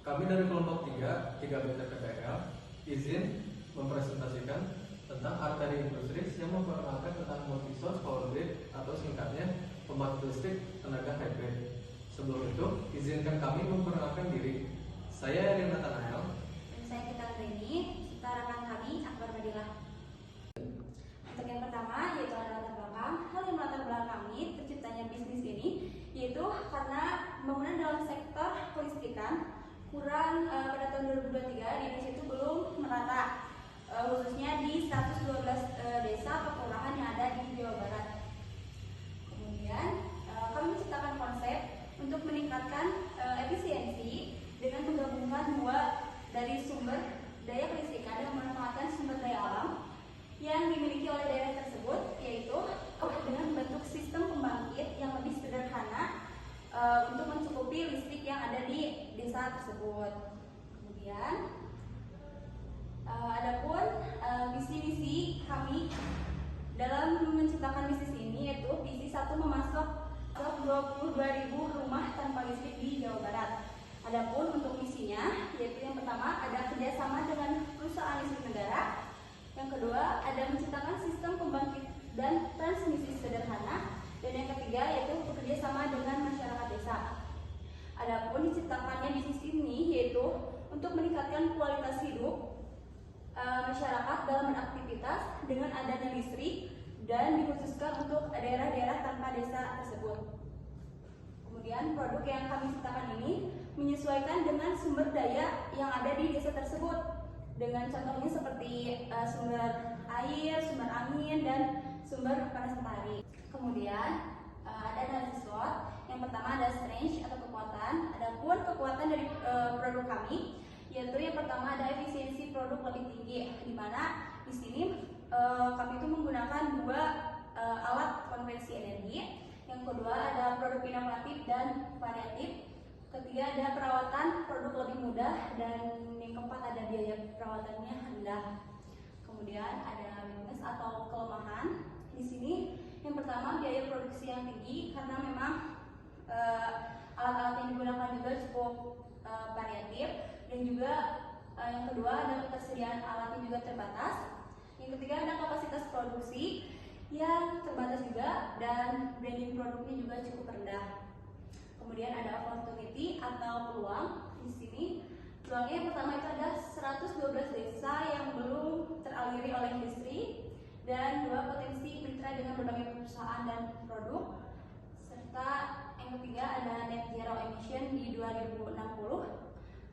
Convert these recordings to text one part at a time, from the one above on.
Kami dari kelompok 3 BTPTL, izin mempresentasikan tentang arteri industri yang memperkenalkan tentang multi-source power grid atau singkatnya pembangkit listrik tenaga hybrid. Sebelum itu, izinkan kami memperkenalkan diri. Saya Erina Nathanael. Dan saya Kita Andrini, serta rekan kami Akbar Badilah. Untuk yang pertama yaitu ada latar belakang. Hal yang melatar belakang kami terciptanya bisnis ini yaitu karena pembangunan dalam sektor kelistrikan kurang pada tahun 2023 di Indonesia itu belum merata, khususnya di 112 desa atau kelurahan yang ada di Jawa Barat. Kemudian kami menciptakan konsep untuk meningkatkan efisiensi dengan menggabungkan dua dari sumber daya kelistrikan dan memanfaatkan sumber daya alam yang dimiliki oleh daerah tersebut, yaitu dengan bentuk sistem pembangkit yang lebih sederhana untuk mencukupi listrik yang ada di desa tersebut. Kemudian adapun visi misi kami dalam menciptakan bisnis ini yaitu visi 1 memasok 22.000 rumah tanpa listrik di Jawa Barat. Adapun untuk misinya yaitu yang pertama ada kerjasama dengan perusahaan listrik negara. Yang kedua ada menciptakan sistem pembangkit dan transmisi sederhana. Dan yang ketiga yaitu bekerja sama dengan masyarakat desa. Adapun diciptakannya bisnis ini yaitu untuk meningkatkan kualitas hidup masyarakat dalam beraktivitas dengan adanya listrik dan dikhususkan untuk daerah-daerah tanpa desa tersebut. Kemudian produk yang kami ciptakan ini menyesuaikan dengan sumber daya yang ada di desa tersebut. Dengan contohnya seperti sumber air, sumber angin, dan sumber panas matahari. Kemudian ada analisis SWOT. Yang pertama ada strength atau kekuatan. Adapun kekuatan dari produk kami yaitu yang pertama ada efisiensi produk lebih tinggi, di mana di sini kami itu menggunakan dua alat konversi energi. Yang kedua ada produk inovatif dan variatif. Ketiga ada perawatan produk lebih mudah, dan yang keempat ada biaya perawatannya rendah. Kemudian ada weakness atau kelemahan. Di sini yang pertama biaya produksi yang tinggi karena memang alat-alat yang digunakan juga cukup variatif, dan juga yang kedua ada ketersediaan alatnya juga terbatas. Yang ketiga ada kapasitas produksi yang terbatas juga, dan branding produknya juga cukup rendah. Kemudian ada opportunity atau peluang. Di sini peluangnya yang pertama itu ada 112 desa yang belum teraliri oleh industri, dan dua potensi mitra dengan berbagai perusahaan dan produk, serta yang ketiga ada net zero emission di 2060.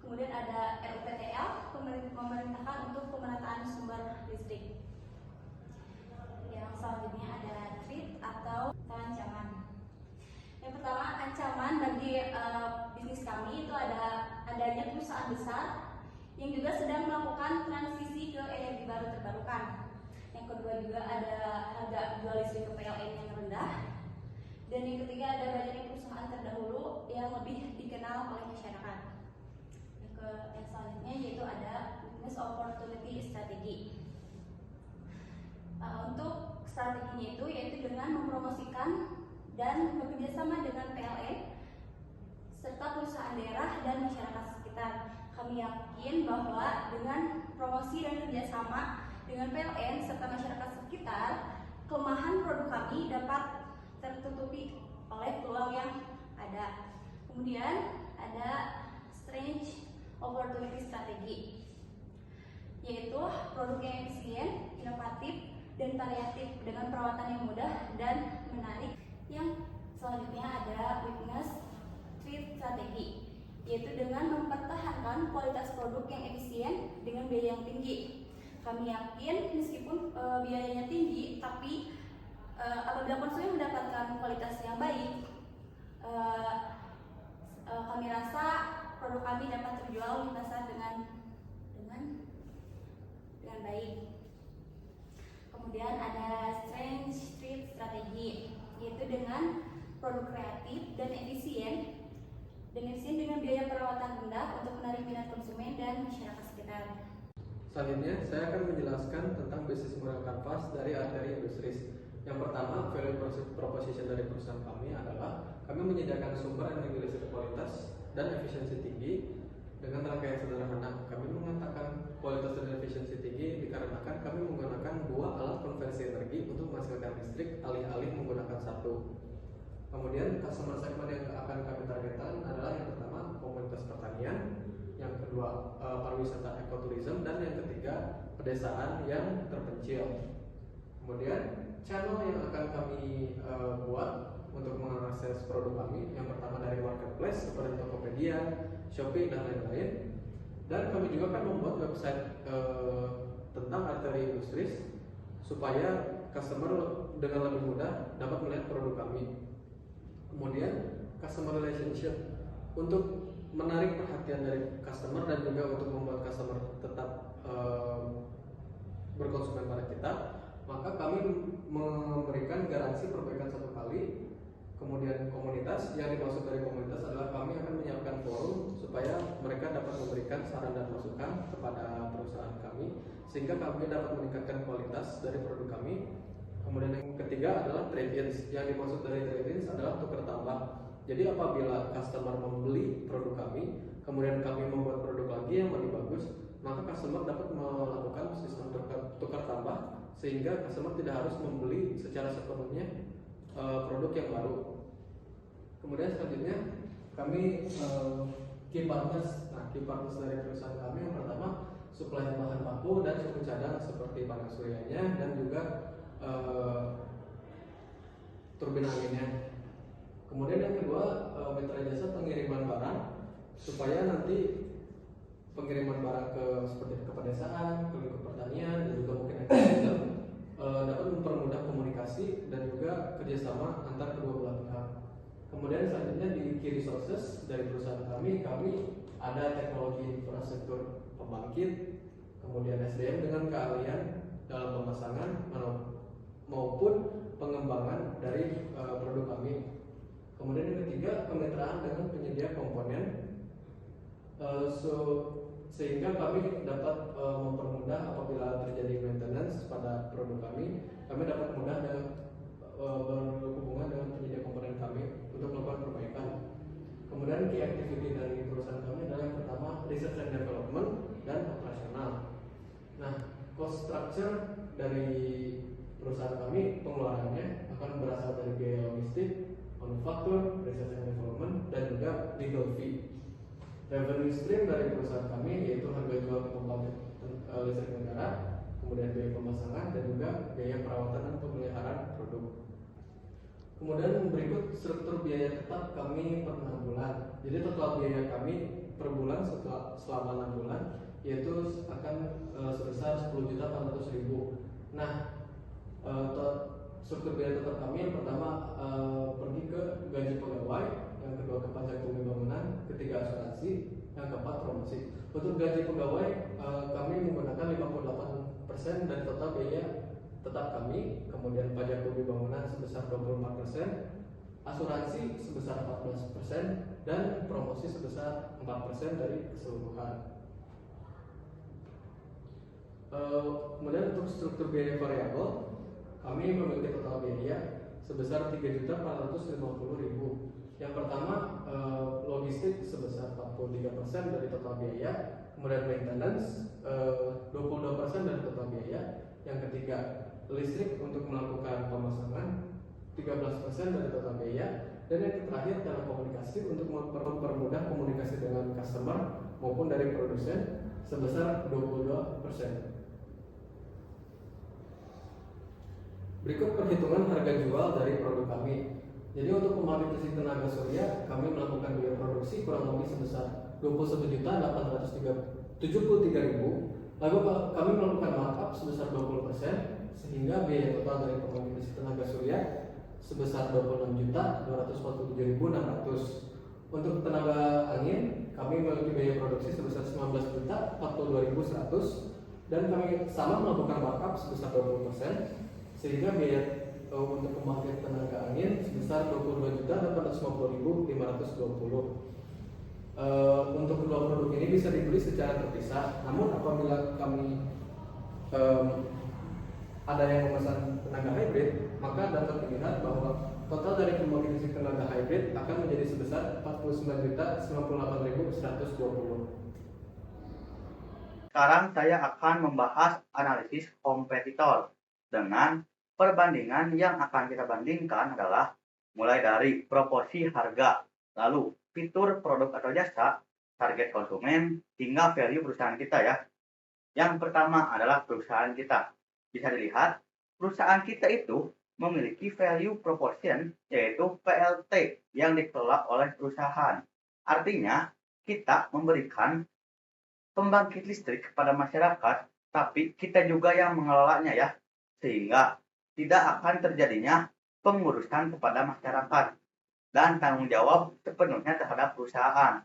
Kemudian ada RUPTL, memerintahkan untuk pemerataan sumber listrik. Yang selanjutnya ada threat atau ancaman. Yang pertama ancaman bagi bisnis kami itu ada adanya perusahaan besar yang juga sedang melakukan transisi ke energi baru terbarukan. Yang kedua juga ada harga jual listrik ke PLN yang rendah. Dan yang ketiga ada banyaknya perusahaan terdahulu yang lebih dikenal oleh masyarakat. Yang selanjutnya yaitu ada business opportunity strategi. Untuk strateginya itu yaitu dengan mempromosikan dan bekerjasama dengan PLN serta perusahaan daerah dan masyarakat sekitar. Kami yakin bahwa dengan promosi dan kerjasama dengan PLN serta masyarakat sekitar, kelemahan produk kami dapat tertutupi oleh peluang yang ada. Kemudian ada strength opportunity strategi, yaitu produk yang efisien, inovatif, dan variatif dengan perawatan yang mudah dan menarik. Yang selanjutnya ada weakness threat strategi, yaitu dengan mempertahankan kualitas produk yang efisien dengan biaya yang tinggi. Kami yakin meskipun biayanya tinggi, tapi apabila konsumen mendapatkan kualitas yang baik, kami rasa produk kami dapat terjual di pasar dengan baik. Kemudian ada strength street strategi, yaitu dengan produk kreatif dan efisien dengan biaya perawatan rendah untuk menarik minat konsumen dan masyarakat sekitar. Selanjutnya, saya akan menjelaskan tentang bisnis model kanvas dari arteri industri. Yang pertama, value proposition dari perusahaan kami adalah kami menyediakan sumber energi listrik kualitas dan efisiensi tinggi Dengan rangkaian sederhana, kami mengatakan kualitas dan efisiensi tinggi dikarenakan kami menggunakan 2 alat konversi energi untuk menghasilkan listrik alih-alih menggunakan satu. Kemudian customer segment yang akan kami targetkan adalah yang pertama komunitas pertanian, yang kedua pariwisata ekoturism, dan yang ketiga pedesaan yang terpencil. Kemudian channel yang akan kami buat untuk mengakses produk kami, yang pertama dari marketplace seperti Tokopedia, Shopee, dan lain-lain. Dan kami juga akan membuat website tentang Artery Industries supaya customer dengan lebih mudah dapat melihat produk kami. Kemudian customer relationship untuk menarik perhatian dari customer dan juga untuk membuat customer tetap berkonsumen pada kita, maka kami memberikan garansi perbaikan 1 kali. Kemudian komunitas, yang dimaksud dari komunitas adalah kami akan menyiapkan forum supaya mereka dapat memberikan saran dan masukan kepada perusahaan kami sehingga kami dapat meningkatkan kualitas dari produk kami. Kemudian yang ketiga adalah trade-ins. Yang dimaksud dari trade-ins adalah tukar tambah. Jadi apabila customer membeli produk kami, kemudian kami membuat produk lagi yang lebih bagus, maka customer dapat melakukan sistem tukar tambah sehingga customer tidak harus membeli secara sepenuhnya produk yang baru. Kemudian selanjutnya kami key partners. Nah, key partners dari perusahaan kami yang pertama suplai bahan baku dan suku cadang seperti panel suryanya dan juga turbin anginnya. Kemudian yang kedua mitra jasa pengiriman barang supaya nanti pengiriman barang seperti ke pedesaan, ke lingkup pertanian, dan juga mungkin ekoturism dapat mempermudah komunikasi dan juga kerjasama antar kedua belah pihak. Kemudian selanjutnya di key resources dari perusahaan kami ada teknologi infrastruktur pembangkit, kemudian SDM dengan keahlian dalam pemasangan maupun pengembangan dari produk kami. Kemudian yang ketiga kemitraan dengan penyedia komponen sehingga kami dapat mempermudah apabila terjadi maintenance pada produk kami dapat mudah berhubungan dengan penyedia komponen kami untuk melakukan perbaikan. Kemudian key activity dari perusahaan kami adalah yang pertama research and development dan operasional. Nah, cost structure dari perusahaan kami pengeluarannya akan berasal dari biaya logistik, manufaktur, research and development, dan juga legal fee. Revenue stream dari perusahaan kami yaitu harga jual pembangkit listrik negara, kemudian biaya pemasangan, dan juga biaya perawatan dan pemeliharaan produk. Kemudian berikut struktur biaya tetap kami per 6 bulan. Jadi total biaya kami per bulan selama 6 bulan yaitu akan sebesar 10.400.000. Nah, struktur biaya tetap kami yang pertama pergi ke gaji pegawai, yang kedua ke pajak bumi bangunan, ketiga asuransi, yang keempat promosi. Untuk gaji pegawai kami menggunakan 58% dari total biaya tetap kami, kemudian pajak bumi bangunan sebesar 24%, asuransi sebesar 14%, dan promosi sebesar 4% dari keseluruhan. Kemudian untuk struktur biaya variabel kami memiliki total biaya sebesar 3.450.000. Yang pertama logistik sebesar 43% dari total biaya, kemudian maintenance 22% dari total biaya. Yang ketiga listrik untuk melakukan pemasangan 13% dari total biaya, dan yang terakhir telekomunikasi untuk mempermudah komunikasi dengan customer maupun dari produsen sebesar 22%. Berikut perhitungan harga jual dari produk kami. Jadi untuk pembangkit listrik tenaga surya kami melakukan biaya produksi kurang lebih sebesar 21.873.000. Lalu kami melakukan markup sebesar 20% sehingga biaya total dari pembangkit listrik tenaga surya sebesar 26.247.600. Untuk tenaga angin kami memiliki biaya produksi sebesar 19.042.100 dan kami sama melakukan markup sebesar 20%. Sehingga biaya untuk pembangkit tenaga angin sebesar 22.850.520. Untuk kedua produk ini bisa dibeli secara terpisah. Namun apabila kami ada yang memesan tenaga hybrid, maka dapat dilihat bahwa total dari pembangkit listrik tenaga hybrid akan menjadi sebesar 49.098.100. 120. Sekarang saya akan membahas analisis kompetitor dengan perbandingan yang akan kita bandingkan adalah mulai dari proporsi harga, lalu fitur produk atau jasa, target konsumen, hingga value perusahaan kita ya. Yang pertama adalah perusahaan kita. Bisa dilihat, perusahaan kita itu memiliki value proportion yaitu PLT yang dikelola oleh perusahaan. Artinya, kita memberikan pembangkit listrik kepada masyarakat, tapi kita juga yang mengelolanya ya, sehingga tidak akan terjadinya pengurusan kepada masyarakat dan tanggung jawab sepenuhnya terhadap perusahaan.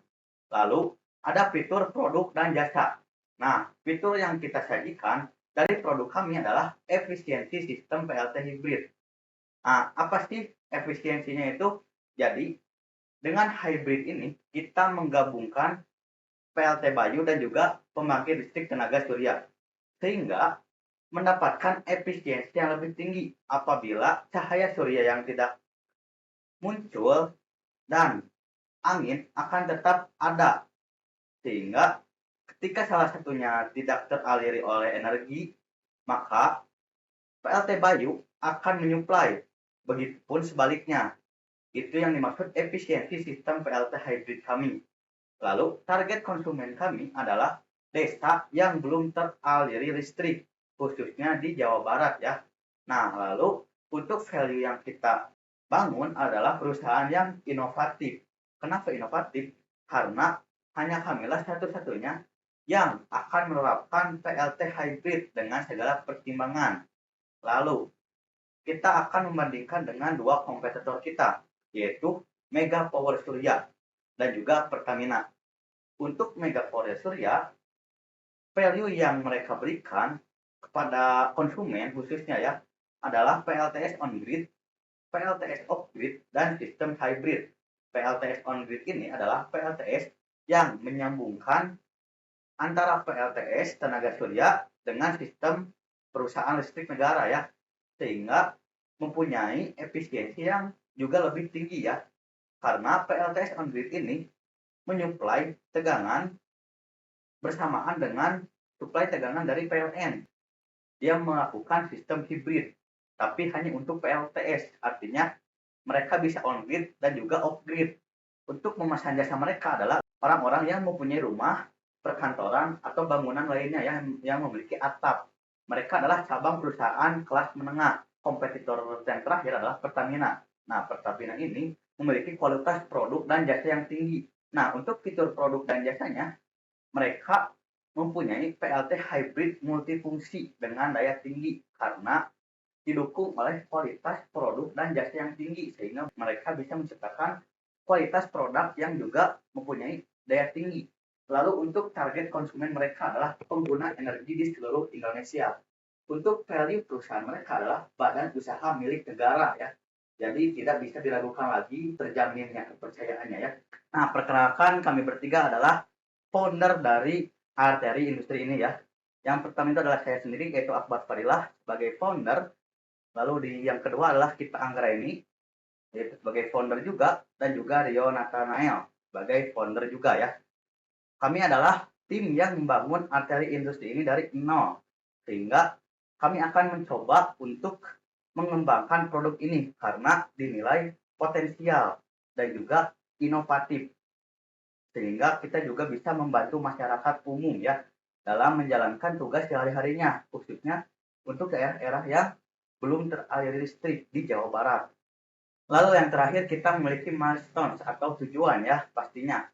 Lalu ada fitur produk dan jasa. Nah, fitur yang kita sajikan dari produk kami adalah efisiensi sistem PLT hybrid. Nah, apa sih efisiensinya itu? Jadi, dengan hybrid ini kita menggabungkan PLT Bayu dan juga pembangkit listrik tenaga surya, sehingga mendapatkan efisiensi yang lebih tinggi apabila cahaya surya yang tidak muncul dan angin akan tetap ada, sehingga ketika salah satunya tidak teraliri oleh energi, maka PLT Bayu akan menyuplai. Begitupun sebaliknya. Itu yang dimaksud efisiensi sistem PLT hybrid kami. Lalu target konsumen kami adalah desa yang belum teraliri listrik, khususnya di Jawa Barat ya. Nah, lalu untuk value yang kita bangun adalah perusahaan yang inovatif. Kenapa inovatif? Karena hanya kamilah satu-satunya yang akan menerapkan PLT hybrid dengan segala pertimbangan. Lalu, kita akan membandingkan dengan dua kompetitor kita, yaitu Mega Power Surya dan juga Pertamina. Untuk Mega Power Surya, value yang mereka berikan kepada konsumen khususnya ya adalah PLTS on grid, PLTS off grid, dan sistem hybrid. PLTS on grid ini adalah PLTS yang menyambungkan antara PLTS tenaga surya dengan sistem perusahaan listrik negara ya, sehingga mempunyai efisiensi yang juga lebih tinggi ya, karena PLTS on grid ini menyuplai tegangan bersamaan dengan suplai tegangan dari PLN. Dia melakukan sistem hibrid, tapi hanya untuk PLTS, artinya mereka bisa on grid dan juga off grid. Untuk memasang jasa mereka adalah orang-orang yang mempunyai rumah, perkantoran, atau bangunan lainnya yang memiliki atap. Mereka adalah cabang perusahaan kelas menengah. Kompetitor yang terakhir adalah Pertamina. Nah, Pertamina ini memiliki kualitas produk dan jasa yang tinggi. Nah, untuk fitur produk dan jasanya, mereka mempunyai PLT hybrid multifungsi dengan daya tinggi karena didukung oleh kualitas produk dan jasa yang tinggi, sehingga mereka bisa menciptakan kualitas produk yang juga mempunyai daya tinggi. Lalu untuk target konsumen mereka adalah pengguna energi di seluruh Indonesia. Untuk value perusahaan mereka adalah badan usaha milik negara ya. Jadi tidak bisa diragukan lagi terjaminnya kepercayaannya ya. Nah, perkenalkan kami bertiga adalah founder dari Arteri Industri ini ya. Yang pertama itu adalah saya sendiri yaitu Akbar Fadilah sebagai founder. Lalu yang kedua adalah Kita Anggraini yaitu sebagai founder juga, dan juga Rio Nathanael sebagai founder juga ya. Kami adalah tim yang membangun Arteri Industri ini dari nol, sehingga kami akan mencoba untuk mengembangkan produk ini karena dinilai potensial dan juga inovatif, sehingga kita juga bisa membantu masyarakat umum ya dalam menjalankan tugas sehari-harinya, khususnya untuk daerah-daerah yang belum teraliri listrik di Jawa Barat. Lalu yang terakhir, kita memiliki milestones atau tujuan ya pastinya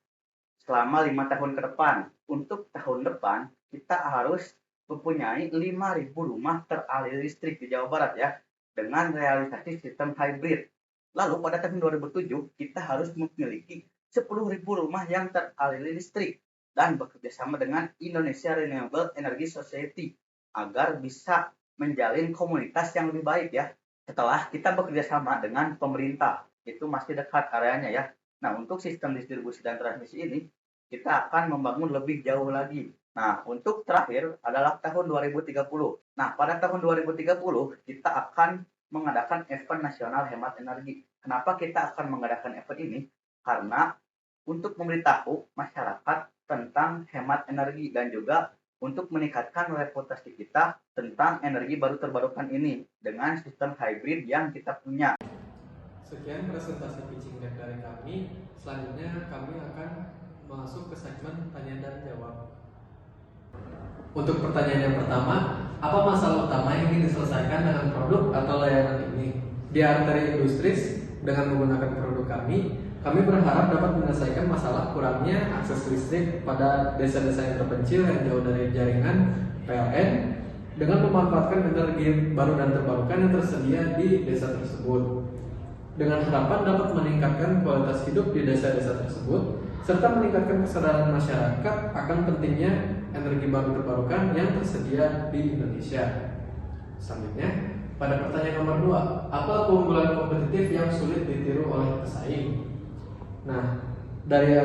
selama 5 tahun ke depan. Untuk tahun depan kita harus mempunyai 5.000 rumah teraliri listrik di Jawa Barat ya, dengan realisasi sistem hybrid. Lalu pada tahun 2007 kita harus memiliki 10.000 rumah yang teraliri listrik dan bekerja sama dengan Indonesia Renewable Energy Society agar bisa menjalin komunitas yang lebih baik ya. Setelah kita bekerja sama dengan pemerintah, itu masih dekat areanya ya. Nah, untuk sistem distribusi dan transmisi ini kita akan membangun lebih jauh lagi. Nah, untuk terakhir adalah tahun 2030. Nah, pada tahun 2030 kita akan mengadakan event nasional hemat energi. Kenapa kita akan mengadakan event ini? Karena untuk memberitahu masyarakat tentang hemat energi dan juga untuk meningkatkan reputasi kita tentang energi baru terbarukan ini dengan sistem hybrid yang kita punya. Sekian presentasi pitching deck dari kami. Selanjutnya kami akan masuk ke segmen tanya dan jawab. Untuk pertanyaan yang pertama, apa masalah utama yang ingin diselesaikan dengan produk atau layanan ini? Di Arteri Industries, dengan menggunakan produk kami berharap dapat menyelesaikan masalah kurangnya akses listrik pada desa-desa yang terpencil yang jauh dari jaringan PLN dengan memanfaatkan energi baru dan terbarukan yang tersedia di desa tersebut. Dengan harapan dapat meningkatkan kualitas hidup di desa-desa tersebut serta meningkatkan kesadaran masyarakat akan pentingnya energi baru terbarukan yang tersedia di Indonesia. Selanjutnya, pada pertanyaan nomor 2, apa keunggulan kompetitif yang sulit ditiru oleh pesaing? Nah, dari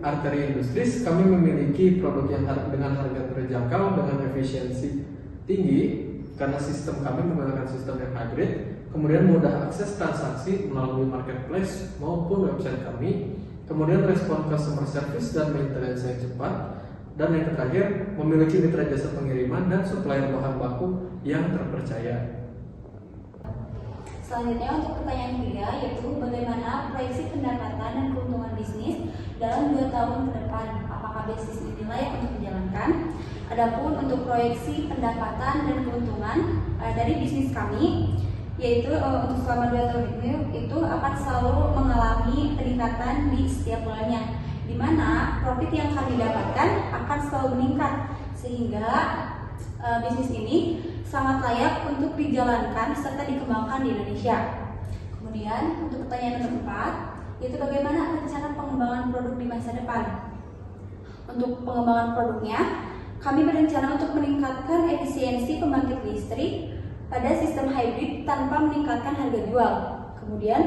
Arteri Industries kami memiliki produk yang dengan harga terjangkau dengan efisiensi tinggi karena sistem kami menggunakan sistem yang hybrid, kemudian mudah akses transaksi melalui marketplace maupun website kami, kemudian respon customer service dan maintenance yang cepat, dan yang terakhir memiliki mitra jasa pengiriman dan supplier bahan baku yang terpercaya. Selanjutnya untuk pertanyaan ketiga, yaitu bagaimana proyeksi pendapatan dan keuntungan bisnis dalam 2 tahun ke depan? Apakah bisnis ini layak untuk dijalankan? Adapun untuk proyeksi pendapatan dan keuntungan dari bisnis kami, yaitu untuk selama 2 tahun ini itu akan selalu mengalami peningkatan di setiap bulannya, di mana profit yang kami dapatkan akan selalu meningkat sehingga bisnis ini sangat layak untuk dijalankan serta dikembangkan di Indonesia. Kemudian untuk pertanyaan nomor 4, yaitu bagaimana rencana pengembangan produk di masa depan? Untuk pengembangan produknya, kami berencana untuk meningkatkan efisiensi pembangkit listrik pada sistem hybrid tanpa meningkatkan harga jual. Kemudian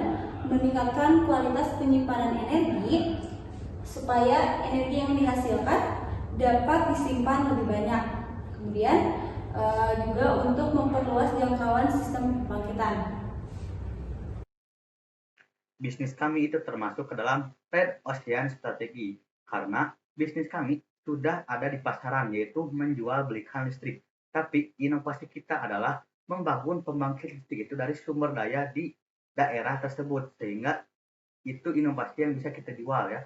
meningkatkan kualitas penyimpanan energi supaya energi yang dihasilkan dapat disimpan lebih banyak. Kemudian juga untuk memperluas jangkauan sistem pembangkitan. Bisnis kami itu termasuk ke dalam Red Ocean Strategi karena bisnis kami sudah ada di pasaran, yaitu menjual belikan listrik. Tapi inovasi kita adalah membangun pembangkit listrik itu dari sumber daya di daerah tersebut, sehingga itu inovasi yang bisa kita jual ya.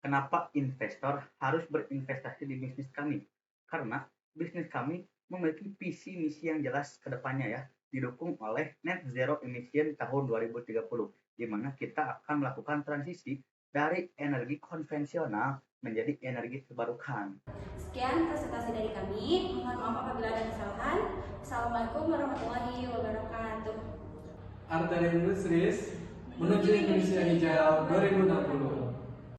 Kenapa investor harus berinvestasi di bisnis kami? Karena bisnis kami memiliki visi misi yang jelas ke depannya ya, didukung oleh net zero emission tahun 2030, di mana kita akan melakukan transisi dari energi konvensional menjadi energi terbarukan. Sekian presentasi dari kami. Mohon maaf apabila ada kesalahan. Assalamualaikum warahmatullahi wabarakatuh. Arteri Industries menuju Indonesia Hijau 2060.